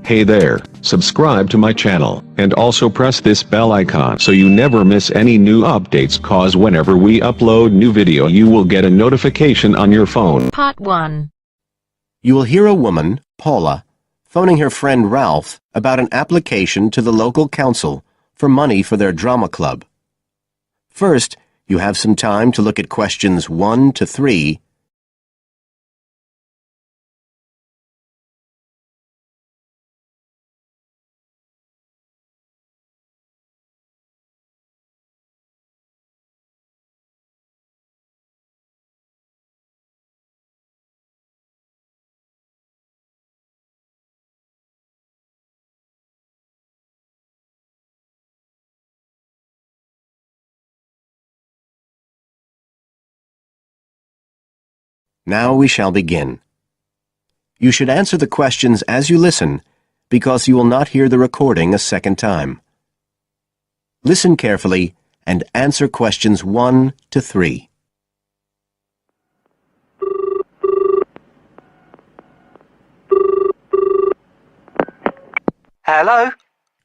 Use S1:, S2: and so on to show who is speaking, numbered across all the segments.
S1: Hey there, subscribe to my channel, and also press this bell icon so you never miss any new updates, cause whenever we upload new video you will get a notification on your phone.
S2: Part 1.
S3: You will hear a woman, Paula, phoning her friend Ralph about an application to the local council for money for their drama club. First, you have some time to look at questions 1 to 3. Now we shall begin. You should answer the questions as you listen, because you will not hear the recording a second time. Listen carefully and answer questions 1 to 3.
S4: Hello?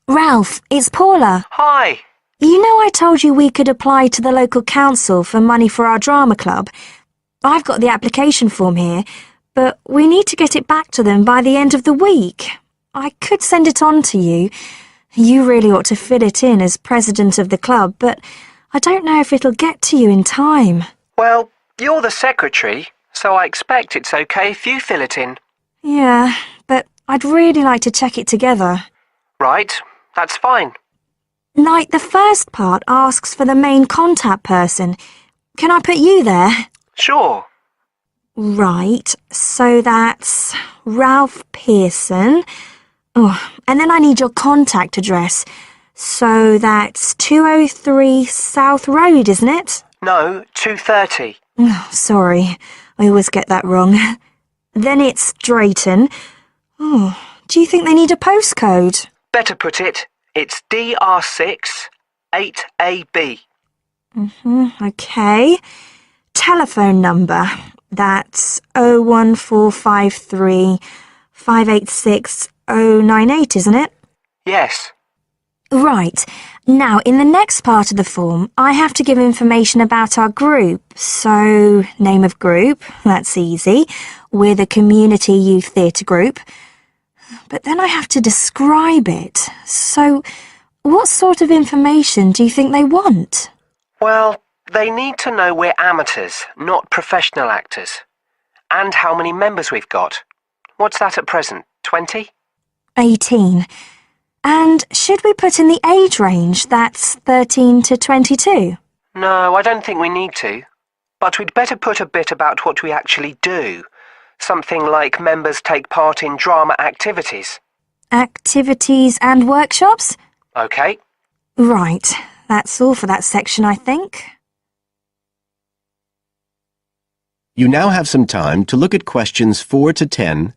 S5: Ralph, it's Paula.
S4: Hi.
S5: You know I told you we could apply to the local council for money for our drama club? I've got the application form here, but we need to get it back to them by the end of the week. I could send it on to you. You really ought to fill it in as president of the club, but I don't know if it'll get to you in time.
S4: Well, you're the secretary, so I expect it's okay if you fill it in.
S5: Yeah, but I'd really like to check it together.
S4: Right, that's fine.
S5: Like, the first part asks for the main contact person. Can I put you there?
S4: Sure.
S5: Right, so that's Ralph Pearson. Oh, and then I need your contact address. So that's 203 South Road, isn't it?
S4: No, 2:30.
S5: Oh, sorry, I always get that wrong. Then it's Drayton. Oh, do you think they need a postcode?
S4: Better put it, it's DR6 8AB.
S5: Okay. Telephone number. That's 01453 586 098, isn't it?
S4: Yes.
S5: Right. Now, in the next part of the form, I have to give information about our group. So, name of group, that's easy. We're the Community Youth Theatre Group. But then I have to describe it. So, what sort of information do you think they want?
S4: Well, they need to know we're amateurs, not professional actors. And how many members we've got. What's that at present, 20?
S5: 18. And should we put in the age range? That's 13 to 22.
S4: No, I don't think we need to. But we'd better put a bit about what we actually do. Something like members take part in drama activities.
S5: Activities and workshops?
S4: Okay.
S5: Right. That's all for that section, I think.
S3: You now have some time to look at questions 4 to 10.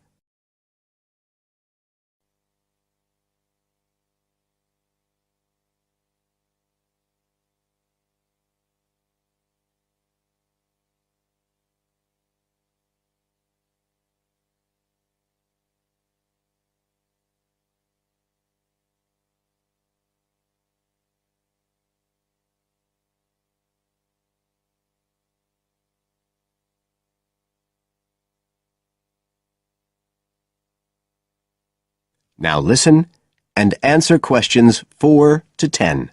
S3: Now listen and answer questions 4 to 10.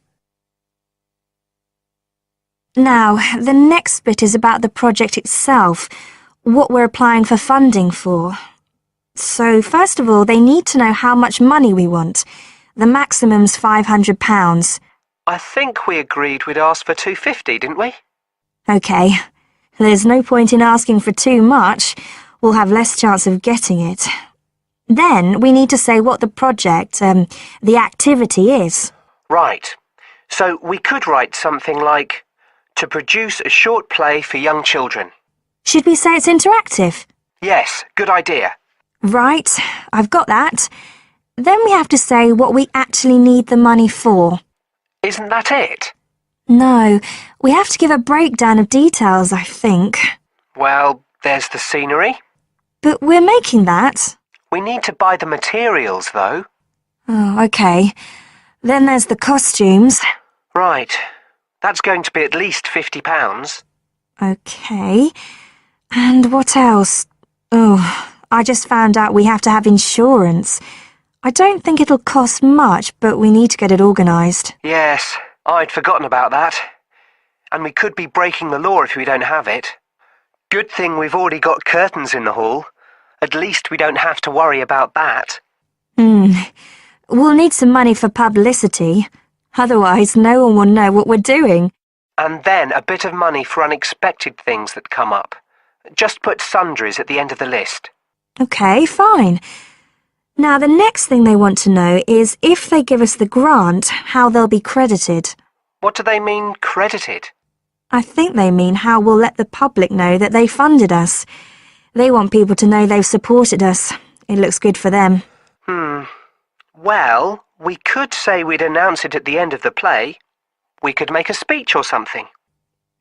S5: Now, the next bit is about the project itself, what we're applying for funding for. So, first of all, they need to know how much money we want. The maximum's £500.
S4: I think we agreed we'd ask for 250, didn't we?
S5: OK. There's no point in asking for too much. We'll have less chance of getting it. Then we need to say what the project, the activity is.
S4: Right. So we could write something like, to produce a short play for young children.
S5: Should we say it's interactive?
S4: Yes, good idea.
S5: Right, I've got that. Then we have to say what we actually need the money for.
S4: Isn't that it?
S5: No, we have to give a breakdown of details, I think.
S4: Well, there's the scenery.
S5: But we're making that.
S4: We need to buy the materials, though.
S5: Oh, okay. Then there's the costumes.
S4: Right. That's going to be at least £50.
S5: Okay. And what else? Oh, I just found out we have to have insurance. I don't think it'll cost much, but we need to get it organised.
S4: Yes, I'd forgotten about that. And we could be breaking the law if we don't have it. Good thing we've already got curtains in the hall. At least we don't have to worry about that.
S5: We'll need some money for publicity. Otherwise, no one will know what we're doing.
S4: And then a bit of money for unexpected things that come up. Just put sundries at the end of the list.
S5: Okay, fine. Now, the next thing they want to know is if they give us the grant, how they'll be credited.
S4: What do they mean, credited?
S5: I think they mean how we'll let the public know that they funded us. They want people to know they've supported us. It looks good for them.
S4: Well, we could say we'd announce it at the end of the play. We could make a speech or something.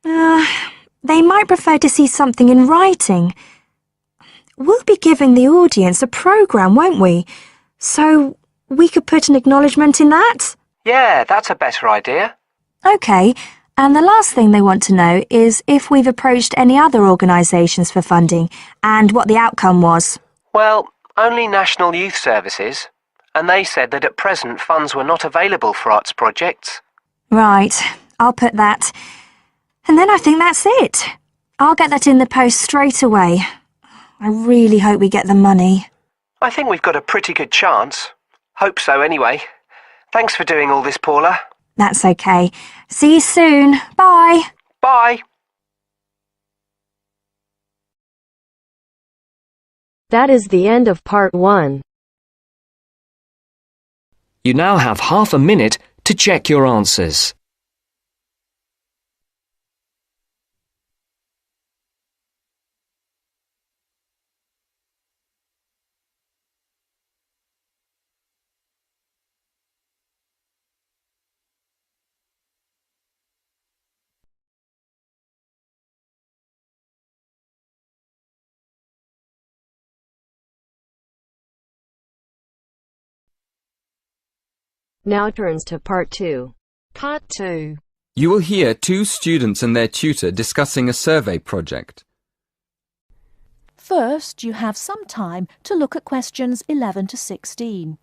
S5: They might prefer to see something in writing. We'll be giving the audience a programme, won't we? So we could put an acknowledgement in that?
S4: Yeah, that's a better idea.
S5: OK, and the last thing they want to know is if we've approached any other organisations for funding and what the outcome was.
S4: Well, only National Youth Services. And they said that at present funds were not available for arts projects.
S5: Right, I'll put that. And then I think that's it. I'll get that in the post straight away. I really hope we get the money.
S4: I think we've got a pretty good chance. Hope so, anyway. Thanks for doing all this, Paula.
S5: That's okay. See you soon. Bye.
S4: Bye.
S2: That is the end of part 1.
S6: You now have half a minute to check your answers.
S2: Now turns to part 2.
S7: Part 2.
S8: You will hear 2 students and their tutor discussing a survey project.
S7: First, you have some time to look at questions 11 to 16.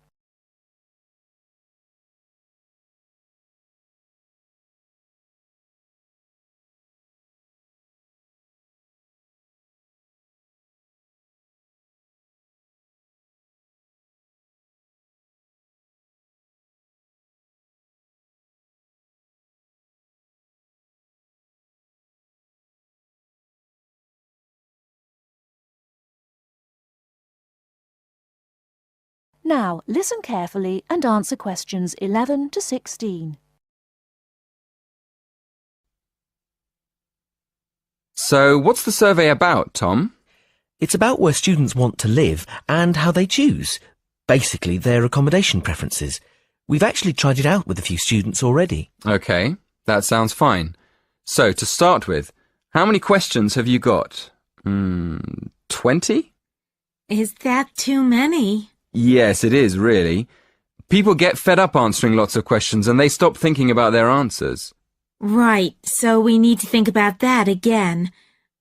S7: Now, listen carefully and answer questions 11 to 16.
S8: So, what's the survey about, Tom?
S9: It's about where students want to live and how they choose. Basically, their accommodation preferences. We've actually tried it out with a few students already.
S8: Okay, that sounds fine. So, to start with, how many questions have you got? 20?
S10: Is that too many?
S8: Yes, it is, really. People get fed up answering lots of questions and they stop thinking about their answers.
S10: Right, so we need to think about that again.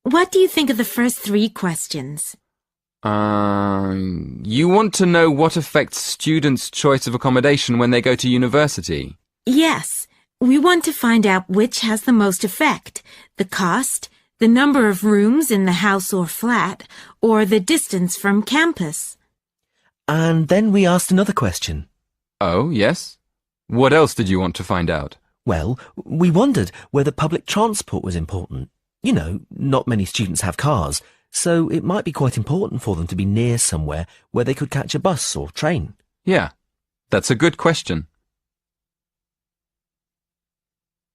S10: What do you think of the first 3 questions?
S8: You want to know what affects students' choice of accommodation when they go to university?
S10: Yes, we want to find out which has the most effect. The cost, the number of rooms in the house or flat, or the distance from campus.
S9: And then we asked another question.
S8: Oh, yes? What else did you want to find out?
S9: Well, we wondered whether public transport was important. You know, not many students have cars, so it might be quite important for them to be near somewhere where they could catch a bus or train.
S8: Yeah, that's a good question.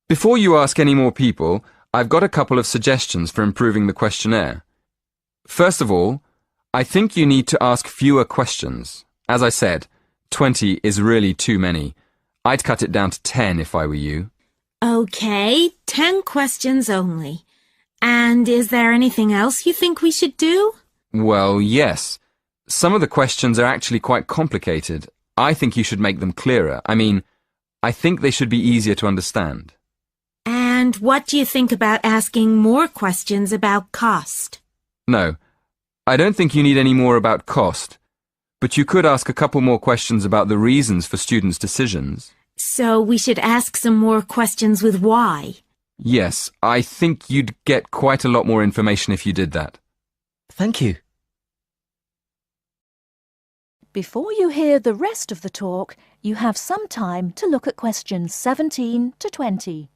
S8: Before you ask any more people, I've got a couple of suggestions for improving the questionnaire. First of all, I think you need to ask fewer questions. As I said, 20 is really too many. I'd cut it down to 10 if I were you.
S10: Okay, 10 questions only. And is there anything else you think we should do?
S8: Well, yes. some of the questions are actually quite complicated. I think you should make them clearer. I think they should be easier to understand.
S10: And what do you think about asking more questions about cost?
S8: No, I don't think you need any more about cost, but you could ask a couple more questions about the reasons for students' decisions.
S10: So we should ask some more questions with why.
S8: Yes, I think you'd get quite a lot more information if you did that.
S9: Thank you.
S7: Before you hear the rest of the talk, you have some time to look at questions 17 to 20.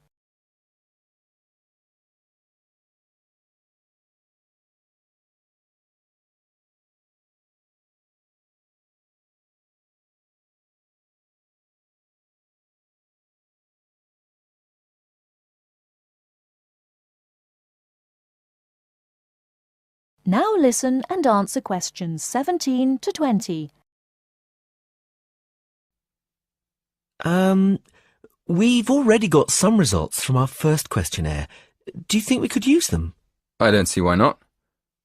S7: Now listen and answer questions 17 to 20.
S9: We've already got some results from our first questionnaire. Do you think we could use them?
S8: I don't see why not.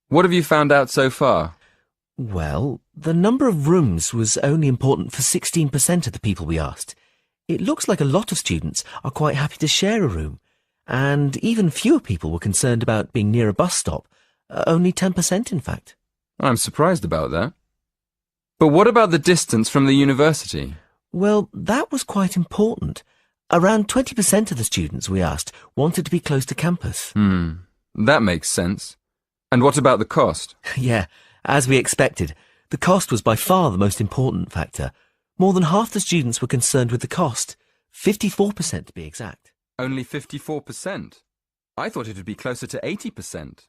S8: What have you found out so far?
S9: Well, the number of rooms was only important for 16% of the people we asked. It looks like a lot of students are quite happy to share a room, and even fewer people were concerned about being near a bus stop. Only 10%, in fact.
S8: I'm surprised about that. But what about the distance from the university?
S9: Well, that was quite important. Around 20% of the students we asked wanted to be close to campus.
S8: That makes sense. And what about the cost?
S9: Yeah, as we expected. The cost was by far the most important factor. More than half the students were concerned with the cost. 54% to be exact.
S8: Only 54%? I thought it would be closer to 80%.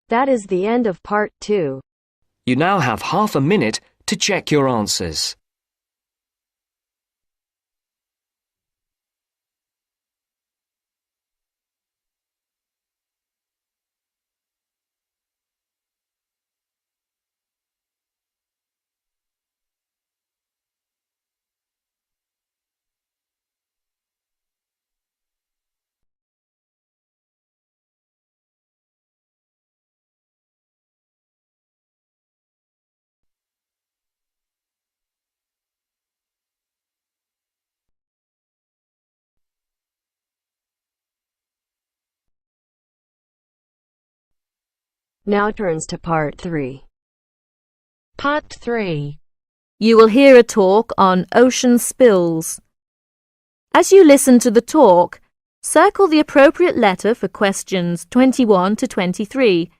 S2: That is the end of part 2.
S6: You now have half a minute to check your answers.
S2: Now turns to part 3.
S11: Part 3. You will hear a talk on ocean spills. As you listen to the talk, circle the appropriate letter for questions 21 to 23.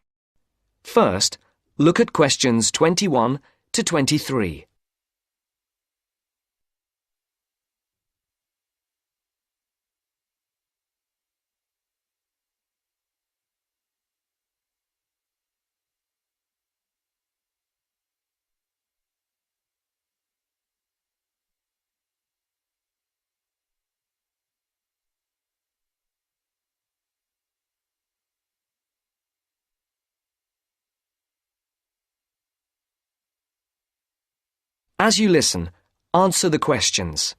S6: First, look at questions 21 to 23. As you listen, answer the questions.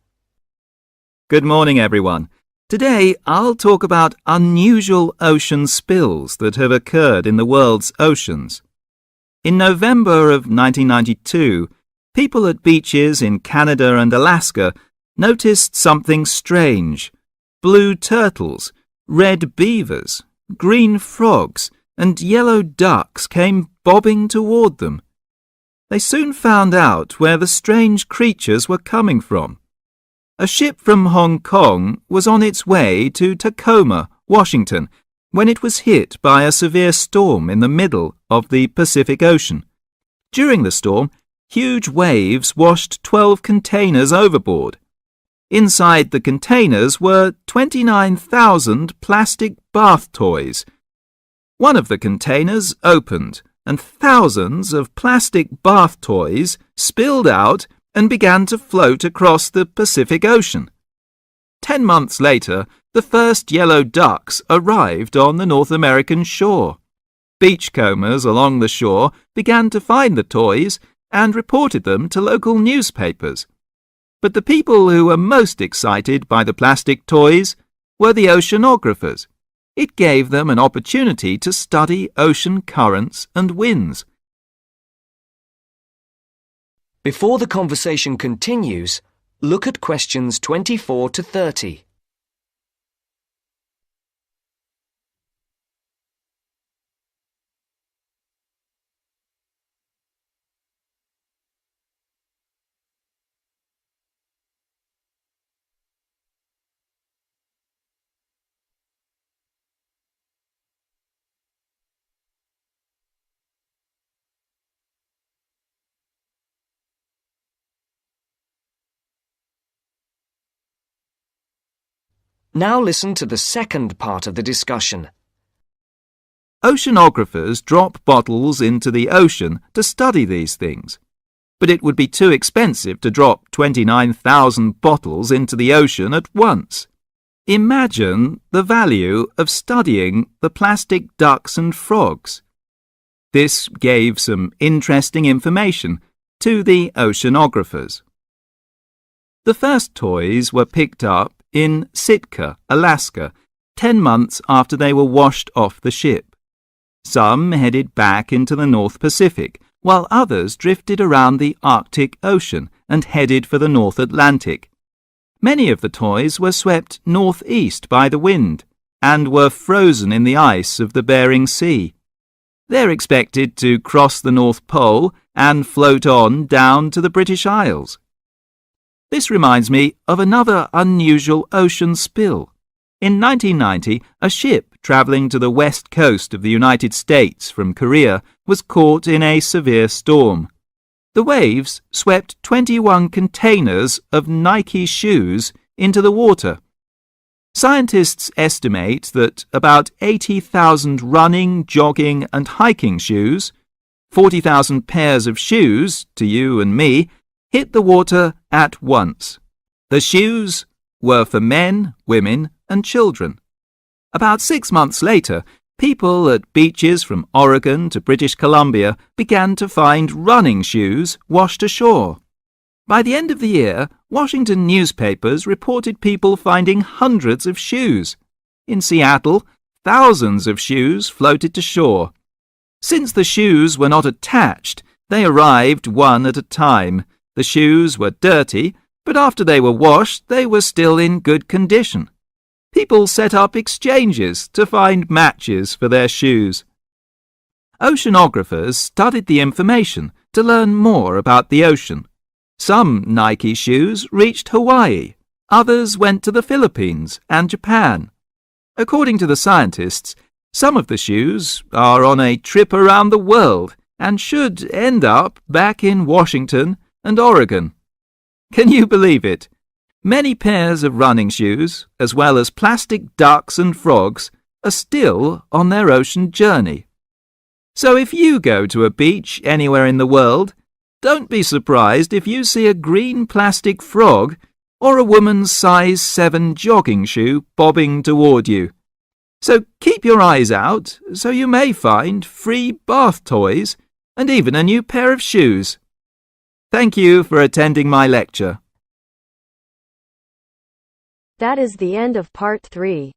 S12: Good morning, everyone. Today, I'll talk about unusual ocean spills that have occurred in the world's oceans. In November of 1992, people at beaches in Canada and Alaska noticed something strange. Blue turtles, red beavers, green frogs, and yellow ducks came bobbing toward them. They soon found out where the strange creatures were coming from. A ship from Hong Kong was on its way to Tacoma, Washington, when it was hit by a severe storm in the middle of the Pacific Ocean. During the storm, huge waves washed 12 containers overboard. Inside the containers were 29,000 plastic bath toys. One of the containers opened, and thousands of plastic bath toys spilled out and began to float across the Pacific Ocean. 10 months later, the first yellow ducks arrived on the North American shore. Beachcombers along the shore began to find the toys and reported them to local newspapers. But the people who were most excited by the plastic toys were the oceanographers. It gave them an opportunity to study ocean currents and winds.
S6: Before the conversation continues, look at questions 24 to 30. Now listen to the second part of the discussion.
S12: Oceanographers drop bottles into the ocean to study these things. But it would be too expensive to drop 29,000 bottles into the ocean at once. Imagine the value of studying the plastic ducks and frogs. This gave some interesting information to the oceanographers. The first toys were picked up in Sitka, Alaska, 10 months after they were washed off the ship. Some headed back into the North Pacific, while others drifted around the Arctic Ocean and headed for the North Atlantic. Many of the toys were swept northeast by the wind and were frozen in the ice of the Bering Sea. They're expected to cross the North Pole and float on down to the British Isles. This reminds me of another unusual ocean spill. In 1990, a ship travelling to the west coast of the United States from Korea was caught in a severe storm. The waves swept 21 containers of Nike shoes into the water. Scientists estimate that about 80,000 running, jogging and hiking shoes, 40,000 pairs of shoes, to you and me, hit the water at once. The shoes were for men, women and children. About 6 months later, people at beaches from Oregon to British Columbia began to find running shoes washed ashore. By the end of the year, Washington newspapers reported people finding hundreds of shoes. In Seattle, thousands of shoes floated to shore. Since the shoes were not attached, they arrived one at a time. The shoes were dirty, but after they were washed, they were still in good condition. People set up exchanges to find matches for their shoes. Oceanographers studied the information to learn more about the ocean. Some Nike shoes reached Hawaii, others went to the Philippines and Japan. According to the scientists, some of the shoes are on a trip around the world and should end up back in Washington and Oregon. Can you believe it? Many pairs of running shoes, as well as plastic ducks and frogs, are still on their ocean journey. So if you go to a beach anywhere in the world, don't be surprised if you see a green plastic frog or a woman's size 7 jogging shoe bobbing toward you. So keep your eyes out so you may find free bath toys and even a new pair of shoes. Thank you for attending my lecture.
S2: That is the end of part 3.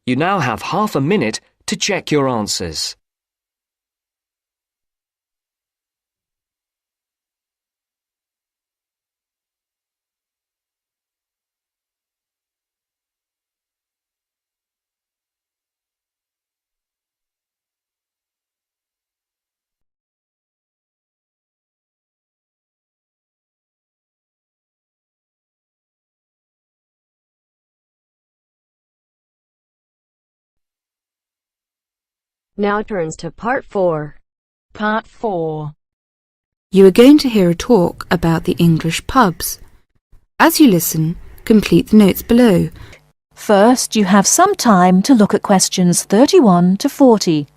S6: You now have half a minute to check your answers.
S2: Now turns to part 4.
S13: Part 4.
S14: You are going to hear a talk about the English pubs. As you listen, complete the notes below.
S7: First, you have some time to look at questions 31 to 40.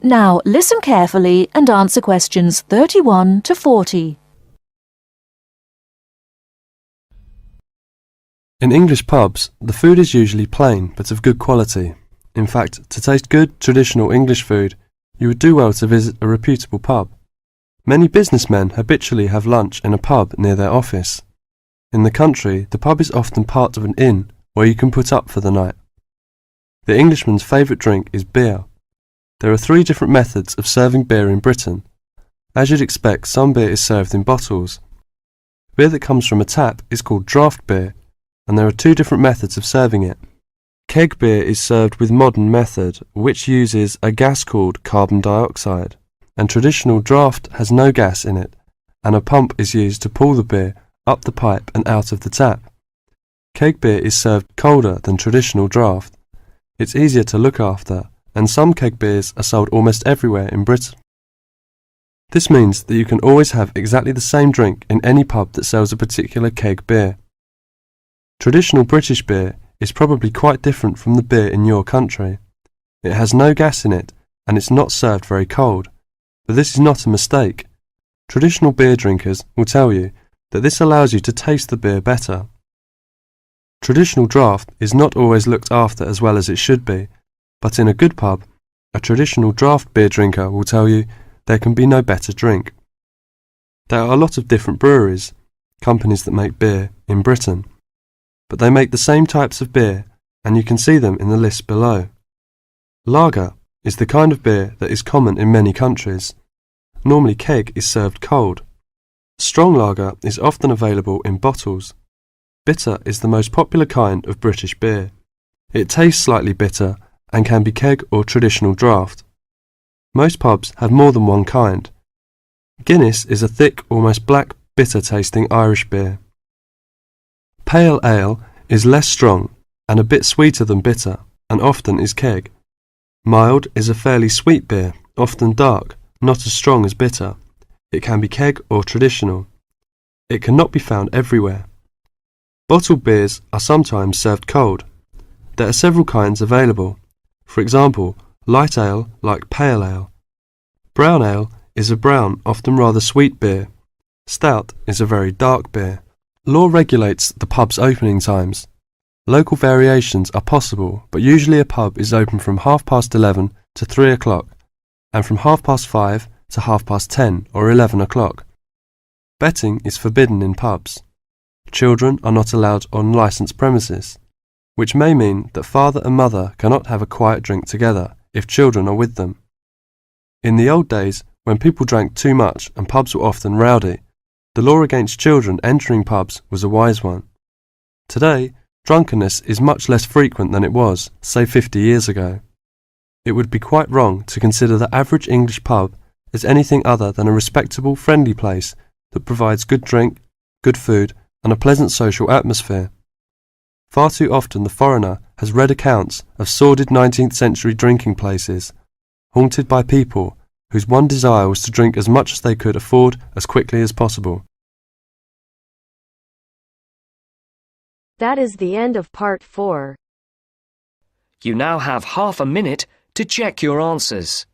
S7: Now listen carefully and answer questions 31 to 40.
S15: In English pubs, the food is usually plain but of good quality. In fact, to taste good, traditional English food, you would do well to visit a reputable pub. Many businessmen habitually have lunch in a pub near their office. In the country, the pub is often part of an inn where you can put up for the night. The Englishman's favourite drink is beer. There are 3 different methods of serving beer in Britain. As you'd expect, some beer is served in bottles. Beer that comes from a tap is called draft beer, and there are 2 different methods of serving it. Keg beer is served with modern method, which uses a gas called carbon dioxide, and traditional draft has no gas in it, and a pump is used to pull the beer up the pipe and out of the tap. Keg beer is served colder than traditional draft. It's easier to look after, and some keg beers are sold almost everywhere in Britain. This means that you can always have exactly the same drink in any pub that sells a particular keg beer. Traditional British beer is probably quite different from the beer in your country. It has no gas in it, and it's not served very cold. But this is not a mistake. Traditional beer drinkers will tell you that this allows you to taste the beer better. Traditional draft is not always looked after as well as it should be, but in a good pub, a traditional draft beer drinker will tell you there can be no better drink. There are a lot of different breweries, companies that make beer, in Britain, but they make the same types of beer, and you can see them in the list below. Lager is the kind of beer that is common in many countries. Normally keg is served cold. Strong lager is often available in bottles. Bitter is the most popular kind of British beer. It tastes slightly bitter and can be keg or traditional draft. Most pubs have more than one kind. Guinness is a thick, almost black, bitter-tasting Irish beer. Pale ale is less strong and a bit sweeter than bitter, and often is keg. Mild is a fairly sweet beer, often dark, not as strong as bitter. It can be keg or traditional. It cannot be found everywhere. Bottled beers are sometimes served cold. There are several kinds available. For example, light ale like pale ale. Brown ale is a brown, often rather sweet beer. Stout is a very dark beer. Law regulates the pub's opening times. Local variations are possible, but usually a pub is open from 11:30 to 3 o'clock, and from 5:30 to 10:30 or 11 o'clock. Betting is forbidden in pubs. Children are not allowed on licensed premises, which may mean that father and mother cannot have a quiet drink together if children are with them. In the old days, when people drank too much and pubs were often rowdy, the law against children entering pubs was a wise one. Today, drunkenness is much less frequent than it was, say 50 years ago. It would be quite wrong to consider the average English pub as anything other than a respectable, friendly place that provides good drink, good food, and a pleasant social atmosphere. Far too often the foreigner has read accounts of sordid 19th century drinking places, haunted by people whose one desire was to drink as much as they could afford as quickly as possible.
S2: That is the end of part 4.
S6: You now have half a minute to check your answers.